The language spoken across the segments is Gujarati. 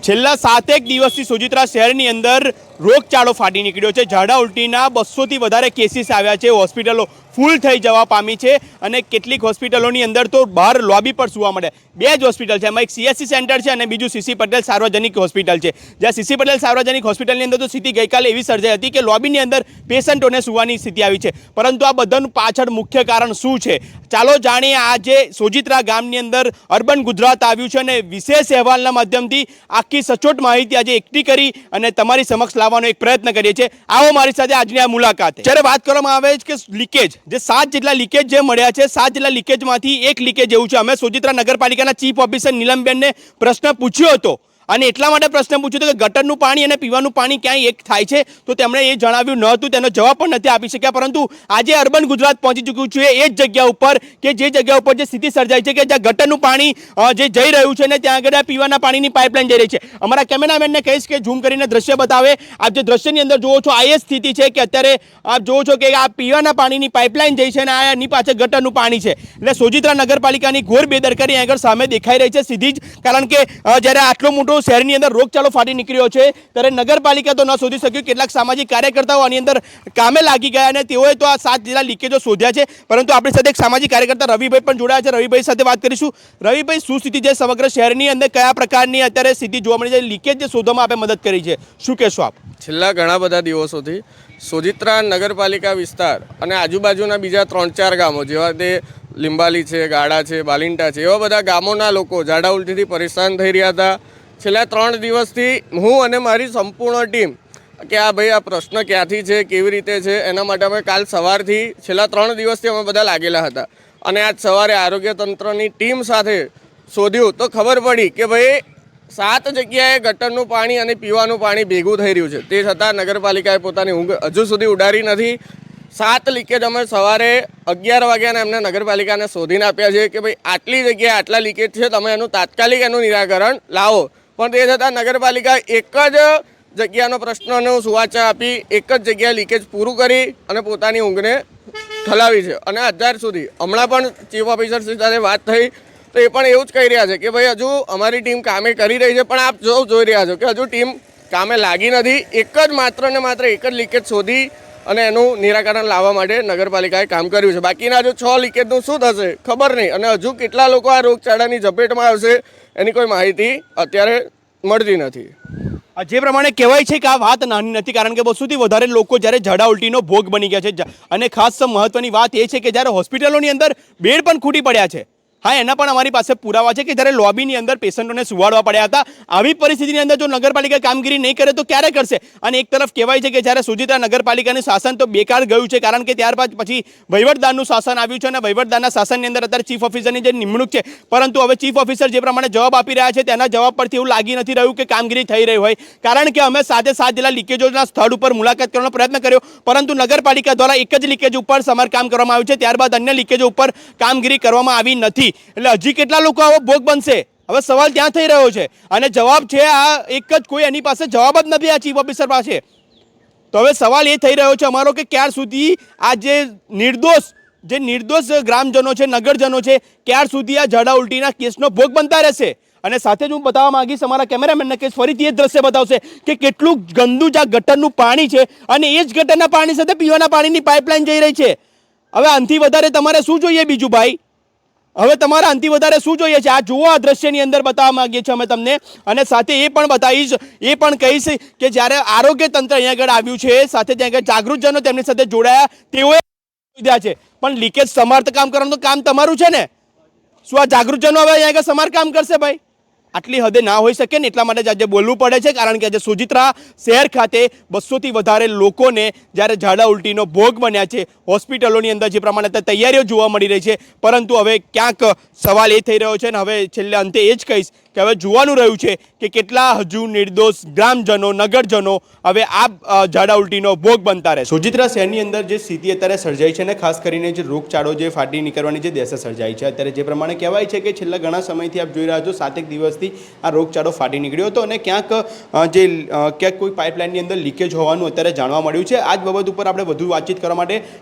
છેલ્લા 7 દિવસથી સોજિત્રા શહેરની અંદર રોગચાળો ફાટી નીકળ્યો છે। ઝાડા ઉલટીના 200થી વધારે કેસીસ આવ્યા છે। હોસ્પિટલો ફૂલ થઈ જવા પામી છે અને કેટલીક હોસ્પિટલોની અંદર તો બહાર લોબી પર સુવા મળે। બે જ હોસ્પિટલ છે, એમાં એક CSC સેન્ટર છે અને બીજું CC પટેલ સાર્વજનિક હોસ્પિટલ છે। જ્યાં CC પટેલ સાર્વજનિક હોસ્પિટલની અંદર તો સ્થિતિ ગઈકાલે એવી સર્જાઈ હતી કે લોબીની અંદર પેશન્ટોને સુવાની સ્થિતિ આવી છે। પરંતુ આ બધાનું પાછળ મુખ્ય કારણ શું છે, ચાલો જાણીએ। આજે સોજિત્રા ગામની અંદર અર્બન ગુજરાત આવ્યું છે અને વિશેષ અહેવાલના માધ્યમથી આખી સચોટ માહિતી આજે એકઠી કરી અને તમારી સમક્ષ લાવવાનો એક પ્રયત્ન કરીએ છીએ। આવો મારી સાથે આજની આ મુલાકાતે। જ્યારે વાત કરવામાં આવે છે કે લીકેજ, જે 7 જેટલા લીકેજ જે મળ્યા છે, 7 જેટલા લીકેજમાંથી એક લીકેજ એવું છે। અમે સોજિત્રા નગરપાલિકાના ચીફ ઓફિસર નીલમબેનને પ્રશ્ન પૂછ્યો હતો અને એટલા માટે પ્રશ્ન પૂછ્યો હતો કે ગટરનું પાણી અને પીવાનું પાણી ક્યાંય એક થાય છે, તો તેમણે એ જણાવ્યું ન હતું, તેનો જવાબ પણ નથી આપી શક્યા। પરંતુ આજે અર્બન ગુજરાત પહોંચી ચૂક્યું છે એ જ જગ્યા ઉપર કે જે જગ્યા ઉપર જે સ્થિતિ સર્જાઈ છે કે જ્યાં ગટરનું પાણી જે જઈ રહ્યું છે ને ત્યાં આગળ પીવાના પાણીની પાઇપલાઇન જઈ રહી છે। અમારા કેમેરામેનને કહીશ કે ઝૂમ કરીને દ્રશ્ય બતાવે। આપ જે દ્રશ્યની અંદર જુઓ છો આ એ સ્થિતિ છે કે અત્યારે આપ જુઓ છો કે આ પીવાના પાણીની પાઇપલાઇન જઈ છે અને આની પાછળ ગટરનું પાણી છે। એટલે સોજિત્રા નગરપાલિકાની ઘોર બેદરકારી આગળ સામે દેખાઈ રહી છે સીધી જ, કારણ કે જ્યારે આટલો મોટો શહેરની અંદર રોગચાળો ફાટી નીકળ્યો છે ત્યારે નગરપાલિકા તો ન શોધી શક્યું। કેટલાક સામાજિક કાર્યકર્તાઓ આની અંદર કામે લાગી ગયા અને તેઓએ તો આ 7 જેટલા લીકેજો શોધ્યા છે। પરંતુ આપણી સાથે એક સામાજિક કાર્યકર્તા રવિભાઈ પણ જોડાયા છે। રવિભાઈ સાથે વાત કરીશું। રવિભાઈ, શું સ્થિતિ છે સમગ્ર શહેરની અંદર, કયા પ્રકારની અત્યારે સ્થિતિ જોવા મળી છે? લીકેજ જે શોધવામાં આપે મદદ કરી છે, શું કહેશો આપ? છેલ્લા ઘણા બધા દિવસોથી સોજિત્રા નગરપાલિકા વિસ્તાર અને આજુબાજુના બીજા 3-4 ગામો જેવા તે લીંબાલી છે, ગાડા છે, બાલિંટા છે, એવા બધા ગામોના લોકો ઝાડા ઉલટીથી પરેશાન થઈ રહ્યા હતા। છેલ્લા 3 દિવસથી હું અને મારી સંપૂર્ણ ટીમ કે આ ભાઈ આ પ્રશ્ન ક્યાંથી છે, કેવી રીતે છે, એના માટે અમે કાલ સવારથી છેલ્લા 3 દિવસથી અમે બધા લાગેલા હતા અને આજ સવારે આરોગ્ય તંત્રની ટીમ સાથે શોધ્યું તો ખબર પડી કે ભાઈ 7 જગ્યાએ ગટરનું પાણી અને પીવાનું પાણી ભેગું થઈ રહ્યું છે। તે છતાં નગરપાલિકાએ પોતાની ઊંઘ હજુ સુધી ઉડાડી નથી। 7 લીકેજ અમે સવારે 11 વાગ્યાના એમને નગરપાલિકાને શોધીને આપ્યા છે કે ભાઈ આટલી જગ્યાએ આટલા લીકેજ છે, તમે એનું તાત્કાલિક નિરાકરણ લાવો। પણ તે છતાં નગરપાલિકા એક જ જગ્યાનો પ્રશ્નનો સુવાચા આપી એક જ જગ્યાએ લીકેજ પૂરું કરી અને પોતાની ઊંઘને ઠલાવી છે। અને અત્યાર સુધી હમણાં પણ ચીફ ઓફિસર સાથે વાત થઈ તો એ પણ એવું જ કહી રહ્યા છે કે ભાઈ હજુ અમારી ટીમ કામે કરી રહી છે, પણ આપ જોઈ રહ્યા છો કે હજુ ટીમ કામે લાગી નથી। એક જ માત્ર ને માત્ર એક જ લીકેજ શોધી અને એનું નિરાકરણ લાવવા માટે નગરપાલિકાએ કામ કર્યું છે। બાકીના હજુ 6 લીકેજનું શું થશે ખબર નહીં અને હજુ કેટલા લોકો આ રોગચાળાની ઝપેટમાં આવશે એની કોઈ માહિતી અત્યારે મળતી નથી। જે પ્રમાણે કહેવાય છે કે આ વાત નાની નથી, કારણ કે 200થી વધારે લોકો જ્યારે ઝાડા ઉલટીનો ભોગ બની ગયા છે અને ખાસ મહત્વની વાત એ છે કે જ્યારે હોસ્પિટલોની અંદર બેડ પણ ખૂટી પડ્યા છે। હા, એના પણ અમારી પાસે પુરાવા છે કે જ્યારે લોબીની અંદર પેશન્ટોને સુવાડવા પડ્યા હતા। આવી પરિસ્થિતિની અંદર જો નગરપાલિકા કામગીરી નહીં કરે તો ક્યારે કરશે? અને એક તરફ કહેવાય છે કે જ્યારે સોજિત્રા નગરપાલિકાનું શાસન તો બેકાર ગયું છે, કારણ કે ત્યારબાદ પછી વહીવટદારનું શાસન આવ્યું છે અને વહીવટદારના શાસનની અંદર અત્યારે ચીફ ઓફિસરની જે નિમણૂક છે, પરંતુ હવે ચીફ ઓફિસર જે પ્રમાણે જવાબ આપી રહ્યા છે તેના જવાબ પરથી એવું લાગી નથી રહ્યું કે કામગીરી થઈ રહી હોય, કારણ કે અમે 7 જેટલા લીકેજોના સ્થળ ઉપર મુલાકાત કરવાનો પ્રયત્ન કર્યો, પરંતુ નગરપાલિકા દ્વારા એક જ લીકેજ ઉપર સમારકામ કરવામાં આવ્યું છે, ત્યારબાદ અન્ય લીકેજો ઉપર કામગીરી કરવામાં આવી નથી। એટલે હજી કેટલા લોકો આવો ભોગ બનશે? હવે સવાલ ત્યાં થઈ રહ્યો છે અને જવાબ છે આ એક જ, કોઈ એની પાસે જવાબ જ નથી આ ચીફ ઓફિસર પાસે। તો હવે સવાલ એ થઈ રહ્યો છે અમારો કે ક્યાર સુધી આ જે નિર્દોષ ગ્રામજનો છે, નગરજનો છે, ક્યાર સુધી આ ઝાડા ઉલટીના કેસનો ભોગ બનતા રહેશે? અને સાથે જ હું બતાવવા માંગીશ અમારા કેમેરામેનને કે ફરીથી એ દ્રશ્ય બતાવશે કે કેટલું ગંદુ જ્યાં ગટરનું પાણી છે અને એ જ ગટરના પાણી સાથે પીવાના પાણીની પાઇપલાઇન જઈ રહી છે। હવે આનાથી વધારે તમારે શું જોઈએ બીજું ભાઈ? હવે તમારા આનાથી વધારે શું જોઈએ છે? આ જુઓ, આ દ્રશ્યની અંદર બતાવવા માંગીએ છીએ અમે તમને, અને સાથે એ પણ બતાવીશ, એ પણ કહીશ કે જ્યારે આરોગ્ય તંત્ર અહીંયા આગળ આવ્યું છે, સાથે ત્યાં આગળ જાગૃતજનો તેમની સાથે જોડાયા, તેઓએ સુવિધા છે, પણ લીકેજ સમારકામ કરવાનું તો કામ તમારું છે ને? શું આ જાગૃતજનો હવે અહીંયા આગળ સમારકામ કરશે ભાઈ? આટલી હદે ના હોઈ શકે ને, એટલા માટે આજે બોલવું પડે છે, કારણ કે આજે સોજિત્રા શહેર ખાતે 200થી વધારે લોકોને જ્યારે ઝાડા ઉલટીનો ભોગ બન્યા છે, હોસ્પિટલોની અંદર જે પ્રમાણે તૈયારીઓ જોવા મળી રહી છે, પરંતુ હવે ક્યાંક સવાલ એ થઈ રહ્યો છે ને હવે છેલ્લે અંતે એ જ કહીશ કે હવે જોવાનું રહ્યું છે કે કેટલા હજુ નિર્દોષ ગ્રામજનો, નગરજનો હવે આ ઝાડા ઉલટીનો ભોગ બનતા રહે। સોજિત્રા શહેરની અંદર જે સ્થિતિ અત્યારે સર્જાઈ છે ને, ખાસ કરીને જે રોગચાળો જે ફાટી નીકળવાની જે દશા સર્જાઈ છે, અત્યારે જે પ્રમાણે કહેવાય છે કે છેલ્લા ઘણા સમયથી આપ જોઈ રહ્યા છો 7 દિવસથી આ રોગચાળો ફાટી નીકળ્યો હતો અને ક્યાંક કોઈ પાઇપલાઇનની અંદર લીકેજ હોવાનું અત્યારે જાણવા મળ્યું છે। આ જ બાબત ઉપર આપણે વધુ વાતચીત કરવા માટે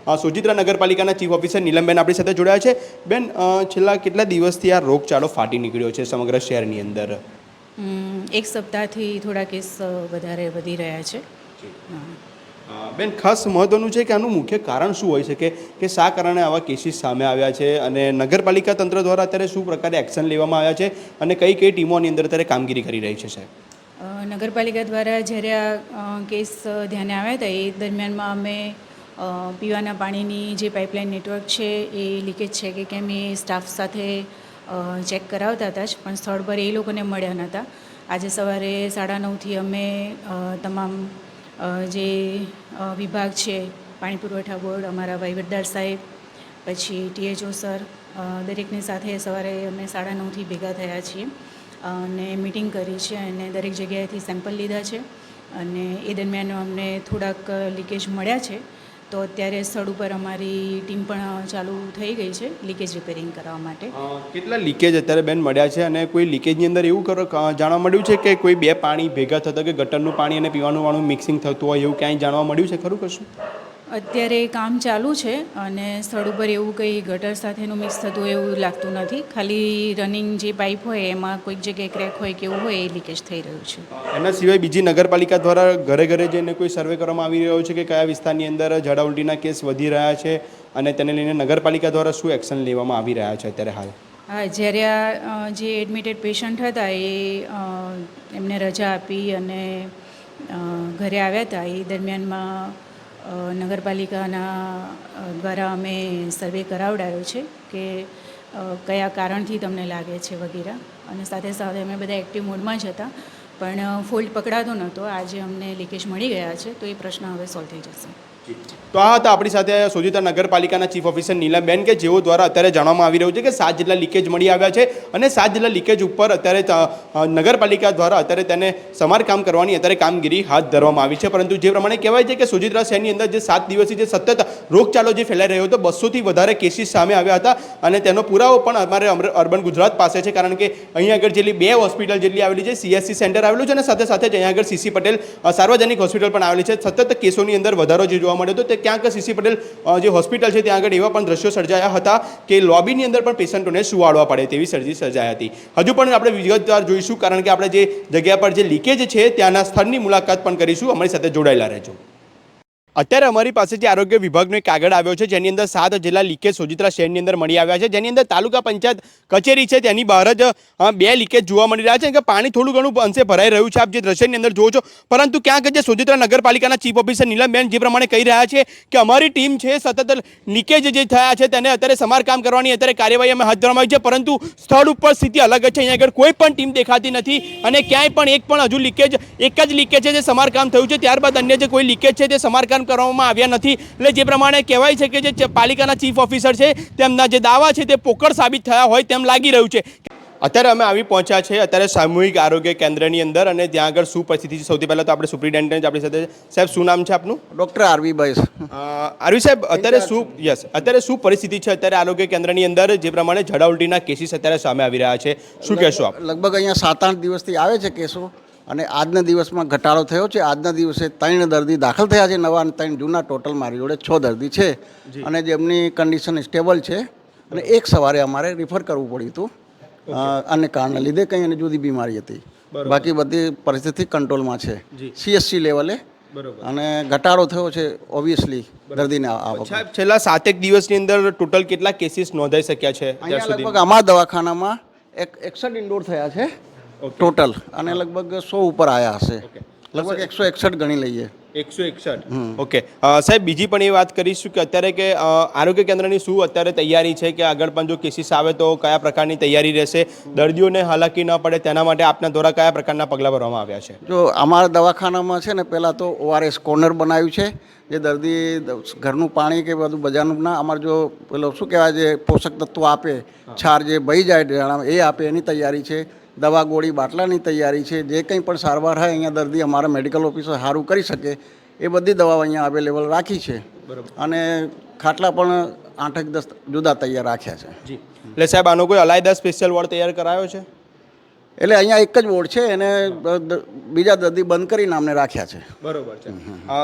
સોજિત્રા નગરપાલિકાના ચીફ ઓફિસર નીલમબેન આપણી સાથે જોડાયા છે। બેન, છેલ્લા કેટલા દિવસથી આ રોગચાળો ફાટી નીકળ્યો છે સમગ્ર શહેરની અંદર? એક સપ્તાહથી થોડા કેસ વધારે વધી રહ્યા છે. બેન, ખાસ મહત્વનું છે કે આનું મુખ્ય કારણ શું હોઈ શકે કે શા કારણે આવા કેસીસ સામે આવ્યા છે અને નગરપાલિકા તંત્ર દ્વારા અત્યારે શું પ્રકારે એક્શન લેવામાં આવ્યા છે અને કઈ કઈ ટીમોની અંદર અત્યારે કામગીરી કરી રહી છે સાહેબ? નગરપાલિકા દ્વારા જ્યારે આ કેસ ધ્યાને આવ્યા હતા એ દરમિયાનમાં અમે પીવાના પાણીની જે પાઇપલાઇન નેટવર્ક છે એ લીકેજ છે કે કેમ એ સ્ટાફ સાથે ચેક કરાવતા હતા જ, પણ સ્થળ પર એ લોકોને મળ્યા નહોતા. આજે સવારે 9:30થી અમે તમામ જે વિભાગ છે, પાણી પુરવઠા બોર્ડ, અમારા વહીવટદાર સાહેબ, પછી THO સર, દરેકની સાથે સવારે અમે 9:30થી ભેગા થયા છીએ અને મિટિંગ કરી છે અને દરેક જગ્યાએથી સેમ્પલ લીધા છે અને એ દરમિયાન અમને થોડાક લીકેજ મળ્યા છે. તો અત્યારે સ્થળ ઉપર અમારી ટીમ પણ ચાલુ થઈ ગઈ છે લીકેજ રિપેરિંગ કરવા માટે. કેટલા લીકેજ અત્યારે બેન મળ્યા છે અને કોઈ લીકેજની અંદર એવું જાણવા મળ્યું છે કે કોઈ બે પાણી ભેગા થતા કે ગટરનું પાણી અને પીવાનું પાણી મિક્સિંગ થતું હોય એવું ક્યાંય જાણવા મળ્યું છે ખરું કશું? અત્યારે કામ ચાલુ છે અને સ્થળ ઉપર એવું કંઈ ગટર સાથેનું મિક્સ થતું હોય એવું લાગતું નથી. ખાલી રનિંગ જે પાઇપ હોય એમાં કોઈક જગ્યાએ ક્રેક હોય કે એવું હોય એ લીકેજ થઈ રહ્યું છે. એના સિવાય બીજી નગરપાલિકા દ્વારા ઘરે ઘરે જઈને કોઈ સર્વે કરવામાં આવી રહ્યો છે કે કયા વિસ્તારની અંદર ઝાડા ઉલટીના કેસ વધી રહ્યા છે અને તેને લઈને નગરપાલિકા દ્વારા શું એક્શન લેવામાં આવી રહ્યા છે અત્યારે હાલ? હા, જ્યારે આ જે એડમિટેડ પેશન્ટ હતા એ એમને રજા આપી અને ઘરે આવ્યા હતા એ દરમિયાનમાં નગરપાલિકાના દ્વારા અમે સર્વે કરાવડાયો છે કે કયા કારણથી તમને લાગે છે વગેરે, અને સાથે સાથે અમે બધા એક્ટિવ મોડમાં જ હતા પણ ફોલ્ટ પકડાતો નહોતો. આજે અમને લીકેજ મળી ગયા છે તો એ પ્રશ્ન હવે સોલ્વ થઈ જશે. તો આ હતા આપણી સાથે સોજિત્રા નગરપાલિકાના ચીફ ઓફિસર નીલમબેન કે જેઓ દ્વારા અત્યારે જાણવામાં આવી રહ્યું છે કે 7 જેટલા લીકેજ મળી આવ્યા છે અને 7 જેટલા લીકેજ ઉપર અત્યારે નગરપાલિકા દ્વારા અત્યારે તેને સમારકામ કરવાની અત્યારે કામગીરી હાથ ધરવામાં આવી છે. પરંતુ જે પ્રમાણે કહેવાય છે કે સોજિત્રા શહેરની અંદર જે 7 દિવસથી જે સતત રોગચાળો જે ફેલાઈ રહ્યો હતો, 200થી વધારે કેસીસ સામે આવ્યા હતા અને તેનો પુરાવો પણ અમારે અર્બન ગુજરાત પાસે છે, કારણ કે અહીં આગળ જેટલી 2 હોસ્પિટલ જેટલી આવેલી છે, CSC સેન્ટર આવેલું છે અને સાથે સાથે જ અહીંયા આગળ CC પટેલ સાર્વજનિક હોસ્પિટલ પણ આવેલી છે. સતત કેસોની અંદર વધારો જે જોવા મળ્યો હતો તે ક્યાંક CC પટેલ જે હોસ્પિટલ છે ત્યાં આગળ એવા પણ દ્રશ્યો સર્જાયા હતા કે લોબીની અંદર પણ પેશન્ટોને સુવાડવા પડે તેવી સર્જાઈ હતી. હજુ પણ આપણે વિગતવાર જોઈશું, કારણ કે આપણે જે જગ્યા પર જે લીકેજ છે ત્યાંના સ્થળની મુલાકાત પણ કરીશું. અમારી સાથે જોડાયેલા રહેજો. અત્યારે અમારી પાસે જે આરોગ્ય વિભાગનો એક કાગળ આવ્યો છે જેની અંદર 7 જેટલા લીકેજ સોજિત્રા શહેરની અંદર મળી આવ્યા છે, જેની અંદર તાલુકા પંચાયત કચેરી છે તેની બહાર જ 2 લીકેજ જોવા મળી રહ્યા છે કે પાણી થોડું ઘણું અંશે ભરાઈ રહ્યું છે, આપ જે દ્રશ્યની અંદર જુઓ છો. પરંતુ ક્યાંક જે સોજિત્રા નગરપાલિકાના ચીફ ઓફિસર નીલમબેન જે પ્રમાણે કહી રહ્યા છે કે અમારી ટીમ છે સતત લીકેજ જે થયા છે તેને અત્યારે સમારકામ કરવાની અત્યારે કાર્યવાહી અમે હાથ ધરવામાં આવી છે, પરંતુ સ્થળ ઉપર સ્થિતિ અલગ જ છે. અહીંયા આગળ કોઈ પણ ટીમ દેખાતી નથી અને ક્યાંય પણ એક પણ હજુ લીકેજ, એક જ લીકેજ છે જે સમારકામ થયું છે, ત્યારબાદ અન્ય જે કોઈ લીકેજ છે તે સમારકામ કરવામાં આવ્યા નથી. એટલે જે પ્રમાણે કહેવાય છે કે જે પાલિકાના ચીફ ઓફિસર છે તેમના જે દાવા છે તે પોકળ સાબિત થયા હોય તેમ લાગી રહ્યું છે. અત્યારે અમે આવી પહોંચ્યા છે અત્યારે સામૂહિક આરોગ્ય કેન્દ્રની અંદર અને ત્યાં આગળ શું પરિસ્થિતિ છે. સૌથી પહેલાં તો આપણે સુપ્રિન્ટેન્ડન્ટ આપણી સાથે. સાહેબ, શું નામ છે આપનું? Doctor RV બાઈસ. આરવી સાહેબ, અત્યારે શું પરિસ્થિતિ છે અત્યારે આરોગ્ય કેન્દ્રની અંદર જે પ્રમાણે ઝાડા ઉલટીના કેસીસ અત્યારે સામે આવી રહ્યા છે, શું કહેશો આપ? લગભગ અહીંયા 7-8 દિવસથી આવે છે કેસો અને આજના દિવસમાં ઘટાડો થયો છે. આજના દિવસે 3 દર્દી દાખલ થયા છે નવા અને 3 જૂના, ટોટલ મારી જોડે 6 દર્દી છે અને જેમની કન્ડિશન સ્ટેબલ છે અને એક સવારે અમારે રિફર કરવું પડ્યું હતું અને કારણને લીધે કંઈ એને જુદી બીમારી હતી. બાકી બધી પરિસ્થિતિ કંટ્રોલમાં છે CSC લેવલે અને ઘટાડો થયો છે ઓબ્વિયસલી દર્દીને આવક. છેલ્લા 7 દિવસની અંદર ટોટલ કેટલા કેસીસ નોંધાઈ શક્યા છે? લગભગ અમારા દવાખાનામાં 61 ઇન્ડોર થયા છે ટોટલ અને લગભગ 100 ઉપર આવ્યા હશે. લગભગ 161 ગણી લઈએ. 161. ઓકે સાહેબ, બીજી પણ એ વાત કરીશું કે અત્યારે કે આરોગ્ય કેન્દ્રની શું અત્યારે તૈયારી છે કે આગળ પણ જો કેસીસ આવે તો કયા પ્રકારની તૈયારી રહેશે, દર્દીઓને હાલાકી ન પડે તેના માટે આપના દ્વારા કયા પ્રકારના પગલાં ભરવામાં આવ્યા છે? જો અમારા દવાખાનામાં છે ને પહેલાં તો ORS કોર્નર બનાવ્યું છે, જે દર્દી ઘરનું પાણી કે બધું બજારનું ના, અમારે જો પેલો શું કહેવાય છે પોષક તત્વો આપે, છાર જે બહી જાય એ આપે એની તૈયારી છે. દવા ગોળી બાટલાની તૈયારી છે. જે કંઈ પણ સારવાર હોય અહીંયા દર્દી અમારા મેડિકલ ઓફિસર સારું કરી શકે એ બધી દવાઓ અહીંયા અવેલેબલ રાખી છે અને ખાટલા પણ 8-10 જુદા તૈયાર રાખ્યા છે. એટલે સાહેબ, આનો કોઈ અલાયદા સ્પેશિયલ વોર્ડ તૈયાર કરાયો છે? એટલે અહીંયા એક જ વોર્ડ છે એને બીજા દર્દી બંધ કરીને અમને રાખ્યા છે. બરોબર છે.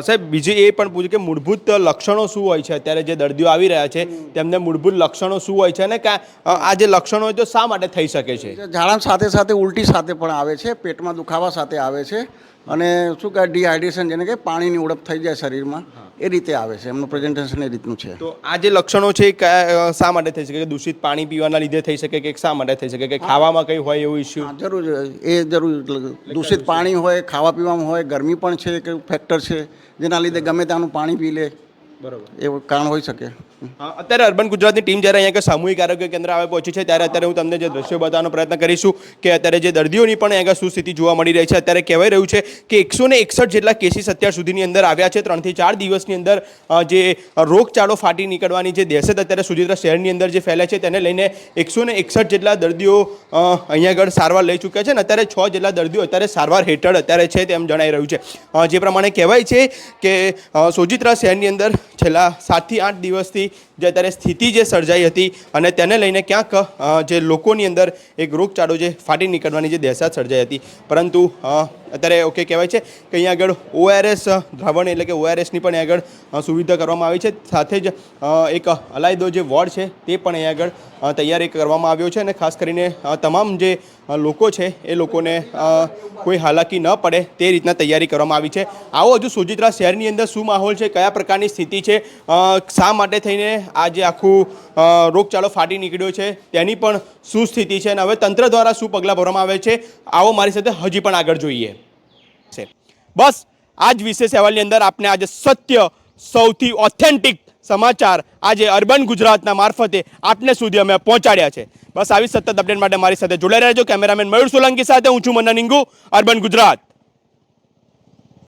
સાહેબ બીજું એ પણ પૂછ્યું કે મૂળભૂત લક્ષણો શું હોય છે અત્યારે જે દર્દીઓ આવી રહ્યા છે તેમને મૂળભૂત લક્ષણો શું હોય છે અને આ જે લક્ષણો હોય તો શા માટે થઈ શકે છે? ઝાડા સાથે સાથે ઉલટી સાથે પણ આવે છે, પેટમાં દુખાવા સાથે આવે છે અને શું કહે ડિહાઇડ્રેશન જેને કે પાણીની ઉણપ થઈ જાય શરીરમાં એ રીતે આવે છે. એમનું પ્રેઝન્ટેશન એ રીતનું છે. તો આ જે લક્ષણો છે એ શા માટે થઈ શકે? કે દૂષિત પાણી પીવાના લીધે થઈ શકે કે શા માટે થઈ શકે? કે ખાવામાં કંઈ હોય એવું ઇસ્યુ? જરૂર દૂષિત પાણી હોય, ખાવા પીવામાં હોય, ગરમી પણ છે કે ફેક્ટર છે જેના લીધે ગમે ત્યાંનું પાણી પી લે, બરોબર, એવું કારણ હોઈ શકે. અત્યારે અર્બન ગુજરાતની ટીમ જ્યારે અહીંયા સામૂહિક આરોગ્ય કેન્દ્ર આવે પહોંચી છે ત્યારે અત્યારે હું તમને જે દ્રશ્યો બતાવવાનો પ્રયત્ન કરીશું કે અત્યારે જે દર્દીઓની પણ અહીંયા શું સ્થિતિ જોવા મળી રહી છે. અત્યારે કહેવાય રહ્યું છે કે 161 જેટલા કેસીસ અત્યાર સુધીની અંદર આવ્યા છે. 3 થી 4 દિવસની અંદર જે રોગચાળો ફાટી નીકળવાની જે દહેશત અત્યારે સુજિત્રા શહેરની અંદર જે ફેલાય છે તેને લઈને 161 જેટલા દર્દીઓ અહીંયા આગળ સારવાર લઈ ચૂક્યા છે અને અત્યારે 6 જેટલા દર્દીઓ અત્યારે સારવાર હેઠળ અત્યારે છે તેમ જણાઈ રહ્યું છે. જે પ્રમાણે કહેવાય છે કે સોજિત્રા શહેરની અંદર છેલ્લા 7 થી 8 દિવસથી જે અત્યારે સ્થિતિ જે સર્જાઈ હતી અને તેને લઈને ક્યાંક જે લોકોની અંદર એક રોગચાળો જે ફાટી નીકળવાની જે દહેશત સર્જાઈ હતી. પરંતુ અત્યારે ઓકે કહેવાય છે કે અહીંયા આગળ ORS દ્રાવણ એટલે કે ORSની પણ અહીંયા આગળ સુવિધા કરવામાં આવી છે. સાથે જ એક અલાયદો જે વોર્ડ છે તે પણ અહીંયા આગળ તૈયારી કરવામાં આવ્યો છે અને ખાસ કરીને તમામ જે લોકો છે એ લોકોને કોઈ હાલાકી ન પડે તે રીતના તૈયારી કરવામાં આવી છે. આવો હજુ સોજિત્રા શહેરની અંદર શું માહોલ છે, કયા પ્રકારની સ્થિતિ છે, શા માટે થઈને આ જે આખું રોગચાળો ફાટી નીકળ્યો છે તેની પણ શું સ્થિતિ છે અને હવે તંત્ર દ્વારા શું પગલાં ભરવામાં આવે છે, આવો મારી સાથે હજી પણ આગળ જોઈએ. બસ આ જ વિશેષ અહેવાલની અંદર આપણે આજે સત્ય સૌથી ઓથેન્ટિક સમાચાર આજે અર્બન ગુજરાતના મારફતે આપને સુધી અમે પહોંચાડ્યા છે. બસ આવી સતત અપડેટ માટે મારી સાથે જોડાઈ રહેજો. કેમેરામેન મયુર સોલંકી સાથે હું છું મન્ના નિંગુ, અર્બન ગુજરાત.